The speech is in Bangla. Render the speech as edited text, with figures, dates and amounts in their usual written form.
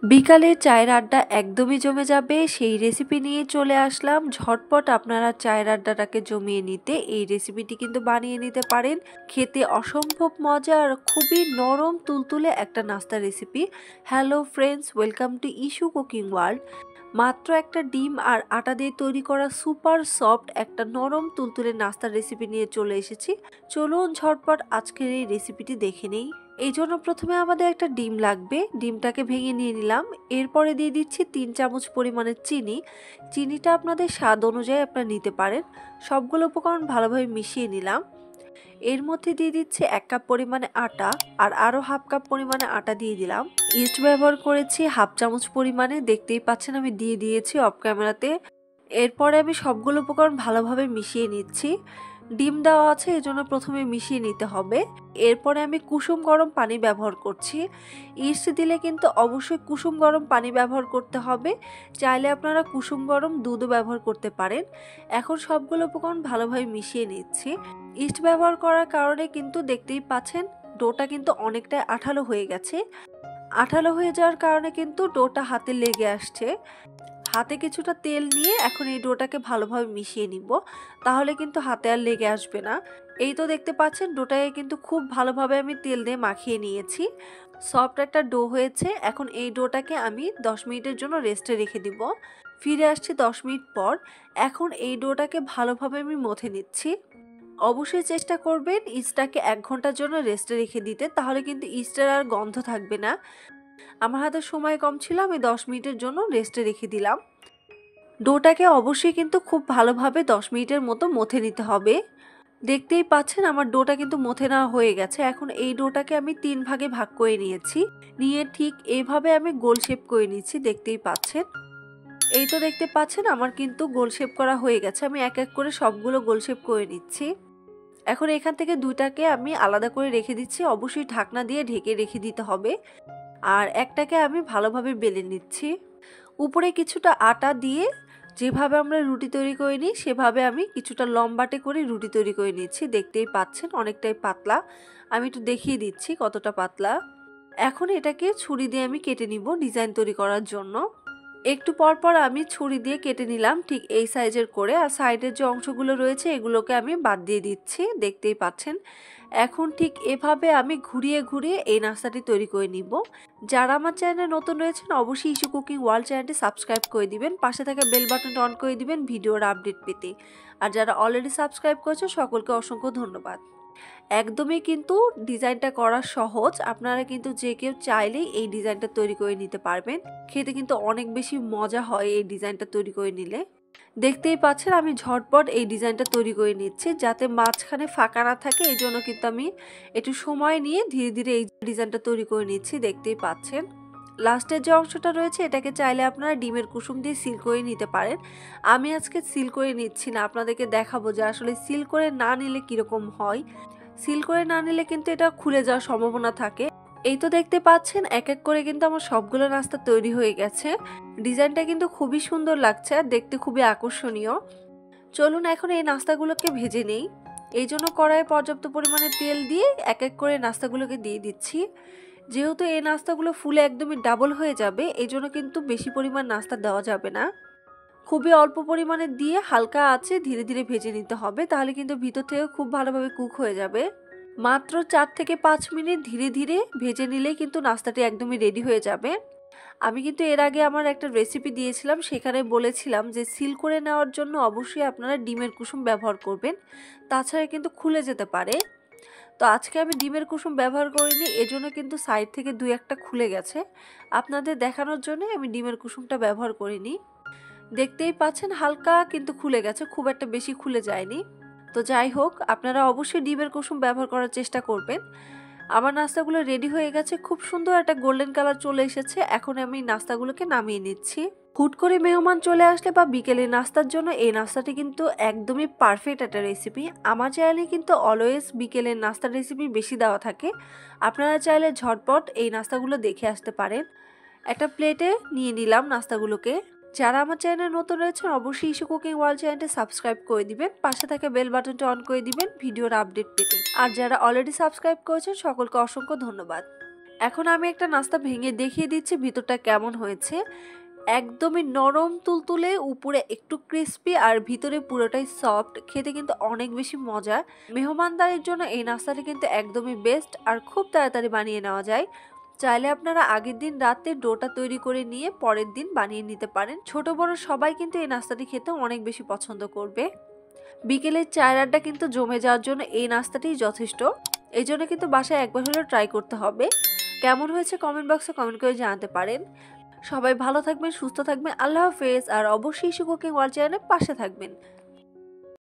বিকালে চায়ের আড্ডা একদমই জমে যাবে সেই রেসিপি নিয়ে চলে আসলাম। ঝটপট আপনারা চায়ের আড্ডাটাকে জমিয়ে নিতে এই রেসিপিটি কিন্তু বানিয়ে নিতে পারেন। খেতে অসম্ভব মজা আর খুবই নরম তুলতুলে একটা নাস্তা recipe. Hello friends, welcome to issue cooking world. মাত্র একটা ডিম আর আটা দিয়ে তৈরি করা সুপার সফট একটা নরম তুলতুলে নাস্তার রেসিপি নিয়ে চলে এসেছি। চলুন ঝটপট আজকের এই রেসিপিটি দেখে নেই। এই জন্য প্রথমে আমাদের একটা ডিম লাগবে। ডিমটাকে ভেঙে নিয়ে নিলাম। এরপরে দিয়ে দিচ্ছি 3 চামচ পরিমাণের চিনি। চিনিটা আপনাদের স্বাদ অনুযায়ী আপনারা নিতে পারেন। সবগুলো উপকরণ ভালোভাবে মিশিয়ে নিলাম। এর মধ্যে দিয়ে দিচ্ছি 1 কাপ পরিমাণে আটা আর আরও হাফ কাপ পরিমাণে আটা দিয়ে দিলাম। ইস্ট ব্যবহার করেছি হাফ চামচ পরিমাণে, দেখতেই পাচ্ছেন আমি দিয়ে দিয়েছি অফ ক্যামেরাতে। এরপরে আমি সবগুলো উপকরণ ভালোভাবে মিশিয়ে নিচ্ছি। ডিম দেওয়া আছে এজন্য প্রথমে মিশিয়ে নিতে হবে। এরপরে আমি কুসুম গরম পানি ব্যবহার করছি। ইস্ট দিলে কিন্তু অবশ্যই কুসুম গরম পানি ব্যবহার করতে হবে। চাইলে আপনারা কুসুম গরম দুধও ব্যবহার করতে পারেন। এখন সবগুলো উপকরণ ভালোভাবে মিশিয়ে নিচ্ছি। ইস্ট ব্যবহার করার কারণে কিন্তু দেখতেই পাচ্ছেন ডোটা কিন্তু অনেকটাই আঠালো হয়ে গেছে। আঠালো হয়ে যাওয়ার কারণে কিন্তু ডোটা হাতে লেগে আসছে। হাতে কিছুটা তেল নিয়ে এখন এই ডোটাকে ভালোভাবে মিশিয়ে নিব, তাহলে কিন্তু হাতে আর লেগে আসবে না। এই তো দেখতে পাচ্ছেন ডোটাকে কিন্তু খুব ভালোভাবে আমি তেল দিয়ে মাখিয়ে নিয়েছি। সফট একটা ডো হয়েছে। এখন এই ডোটাকে আমি 10 মিনিটের জন্য রেস্টে রেখে দিব। ফিরে আসছি 10 মিনিট পর। এখন এই ডোটাকে ভালোভাবে আমি মথে নিচ্ছি। অবশ্যই চেষ্টা করবেন ইস্টটাকে 1 ঘন্টার জন্য রেস্টে রেখে দিতে, তাহলে কিন্তু ইস্টের আর গন্ধ থাকবে না। আমার হাতে সময় কম ছিল, আমি 10 মিনিটের জন্য রেস্টে রেখে দিলাম। ডোটাকে অবশ্যই কিন্তু খুব ভালোভাবে 10 মিনিটের মতো মথে নিতে হবে। দেখতেই পাচ্ছেন আমার ডোটা কিন্তু মথে নেওয়া হয়ে গেছে। এখন এই ডোটাকে আমি 3 ভাগে ভাগ করে নিয়েছি। নিয়ে ঠিক এইভাবে আমি গোল শেপ করে নিচ্ছি, দেখতেই পাচ্ছেন। এই তো দেখতে পাচ্ছেন আমার কিন্তু গোল শেপ করা হয়ে গেছে। আমি এক এক করে সবগুলো গোল শেপ করে নিচ্ছি। এখন এখান থেকে দুইটাকে আমি আলাদা করে রেখে দিচ্ছি। অবশ্যই ঢাকনা দিয়ে ঢেকে রেখে দিতে হবে। আর একটাকে আমি ভালোভাবে বেলে নিচ্ছি। উপরে কিছুটা আটা দিয়ে যেভাবে আমরা রুটি তৈরি করে নিই সেভাবে আমি কিছুটা লম্বাটে করে রুটি তৈরি করে নিচ্ছি। দেখতেই পাচ্ছেন অনেকটাই পাতলা। আমি একটু দেখিয়ে দিচ্ছি কতটা পাতলা। এখন এটাকে ছুরি দিয়ে আমি কেটে নিব ডিজাইন তৈরি করার জন্য। একটু পর পর আমি ছুরি দিয়ে কেটে নিলাম ঠিক এই সাইজের করে। আর সাইডের যে অংশগুলো রয়েছে এগুলোকে আমি বাদ দিয়ে দিচ্ছি, দেখতেই পাচ্ছেন। এখন ঠিক এভাবে আমি ঘুরিয়ে ঘুরিয়ে এই নাস্তাটি তৈরি করে নিব। যারা আমার চ্যানেলে নতুন রয়েছেন অবশ্যই ইস্যু কুকিং ওয়ার্ল্ড চ্যানেলটি সাবস্ক্রাইব করে দিবেন, পাশে থাকা বেল বাটনটা অন করে দিবেন ভিডিওর আপডেট পেতে। আর যারা অলরেডি সাবস্ক্রাইব করেছে সকলকে অসংখ্য ধন্যবাদ। একদমই কিন্তু ডিজাইনটা করা সহজ। আপনারা কিন্তু যে কেউ চাইলেই এই ডিজাইনটা তৈরি করে নিতে পারবেন। খেতে কিন্তু অনেক বেশি মজা হয় এই ডিজাইনটা তৈরি করে নিলে। দেখতেই পাচ্ছেন আমি ঝটপট এই ডিজাইনটা তৈরি করে নিচ্ছি যাতে মাঝখানে ফাঁকা না থাকে। এই জন্য কিন্তু আমি একটু সময় নিয়ে ধীরে ধীরে এই ডিজাইনটা তৈরি করে নিচ্ছি, দেখতেই পাচ্ছেন। লাস্টের যে অংশটা রয়েছে এটাকে চাইলে আপনারা ডিমের কুসুম দিয়ে সিল করে নিতে পারেন। আমি আজকে সিল করে নিচ্ছি না, আপনাদেরকে দেখাবো যে আসলে সিল করে না নিলে কিরকম হয়। সিল করে না নিলে কিন্তু এটা খুলে যাওয়ার সম্ভাবনা থাকে। এই তো দেখতে পাচ্ছেন এক এক করে কিন্তু আমার সবগুলো নাস্তা তৈরি হয়ে গেছে। ডিজাইনটা কিন্তু খুবই সুন্দর লাগছে আর দেখতে খুবই আকর্ষণীয়। চলুন এখন এই নাস্তাগুলোকে ভেজে নেই। এই জন্য কড়াইয়ে পর্যাপ্ত পরিমাণে তেল দিয়ে এক এক করে নাস্তাগুলোকে দিয়ে দিচ্ছি। যেহেতু এই নাস্তাগুলো ফুলে একদমই ডাবল হয়ে যাবে এই জন্য কিন্তু বেশি পরিমাণ নাস্তা দেওয়া যাবে না। খুবই অল্প পরিমাণে দিয়ে হালকা আঁচে ধীরে ধীরে ভেজে নিতে হবে, তাহলে কিন্তু ভিতর থেকে খুব ভালোভাবে কুক হয়ে যাবে। মাত্র 4 থেকে 5 মিনিট ধীরে ধীরে ভেজে নিলেই কিন্তু নাস্তাটি একদমই রেডি হয়ে যাবে। আমি কিন্তু এর আগে আমার একটা রেসিপি দিয়েছিলাম, সেখানে বলেছিলাম যে সিল করে নেওয়ার জন্য অবশ্যই আপনারা ডিমের কুসুম ব্যবহার করবেন, তাছাড়া কিন্তু খুলে যেতে পারে। তো আজকে আমি ডিমের কুসুম ব্যবহার করিনি, এজন্য কিন্তু সাইড থেকে 2-1টা খুলে গেছে। আপনাদের দেখানোর জন্য আমি ডিমের কুসুমটা ব্যবহার করিনি। দেখতেই পাচ্ছেন হালকা কিন্তু খুলে গেছে, খুব একটা বেশি খুলে যায়নি। তো যাই হোক, আপনারা অবশ্যই ডিমের কুসুম ব্যবহার করার চেষ্টা করবেন। আমার নাস্তাগুলো রেডি হয়ে গেছে, খুব সুন্দর একটা গোল্ডেন কালার চলে এসেছে। এখন আমি নাস্তাগুলোকে নামিয়ে নিচ্ছি। হুট করে মেহমান চলে আসলে বা বিকেলে নাস্তার জন্য এই নাস্তাটি কিন্তু একদমই পারফেক্ট একটা রেসিপি। আমার চ্যানেলে কিন্তু অলওয়েজ বিকেলের নাস্তার রেসিপি বেশি দেওয়া থাকে। আপনারা চাইলে ঝটপট এই নাস্তাগুলো দেখে আসতে পারেন। একটা প্লেটে নিয়ে নিলাম নাস্তাগুলোকে। যারা আমার চ্যানেলে নতুন রয়েছেন অবশ্যই ইস্যু কুকিং ওয়ার্ল্ড চ্যানেলটি সাবস্ক্রাইব করে দিবেন, পাশে থাকা বেল বাটনটা অন করে দিবেন ভিডিওর আপডেট পেতে। আর যারা অলরেডি সাবস্ক্রাইব করেছেন সকলকে অসংখ্য ধন্যবাদ। এখন আমি একটা নাস্তা ভেঙে দেখিয়ে দিচ্ছি ভিতরটা কেমন হয়েছে। একদমই নরম তুলতুলে, উপরে একটু ক্রিস্পি আর ভিতরে পুরোটাই সফট, খেতে কিন্তু অনেক বেশি মজা। মেহমানদারির জন্য এই নাস্তাটি কিন্তু একদমই বেস্ট আর খুব তাড়াতাড়ি বানিয়ে নেওয়া যায়। চাইলে আপনারা আগের দিন রাতে ডোটা তৈরি করে নিয়ে পরের দিন বানিয়ে নিতে পারেন। ছোট বড় সবাই কিন্তু এই নাস্তাটি খেতে অনেক বেশি পছন্দ করবে। বিকেলের চায়ের আড্ডা কিন্তু জমে যাওয়ার জন্য এই নাস্তাটি যথেষ্ট। এই জন্য কিন্তু বাসায় একবার হলেও ট্রাই করতে হবে। কেমন হয়েছে কমেন্ট বক্সে কমেন্ট করে জানাতে পারেন। সবাই ভালো থাকবেন, সুস্থ থাকবেন। আল্লাহ হাফেজ। আর অবশ্যই ইস্যু কুকিং ওয়ার্ল্ড চ্যানেলের পাশে থাকবেন।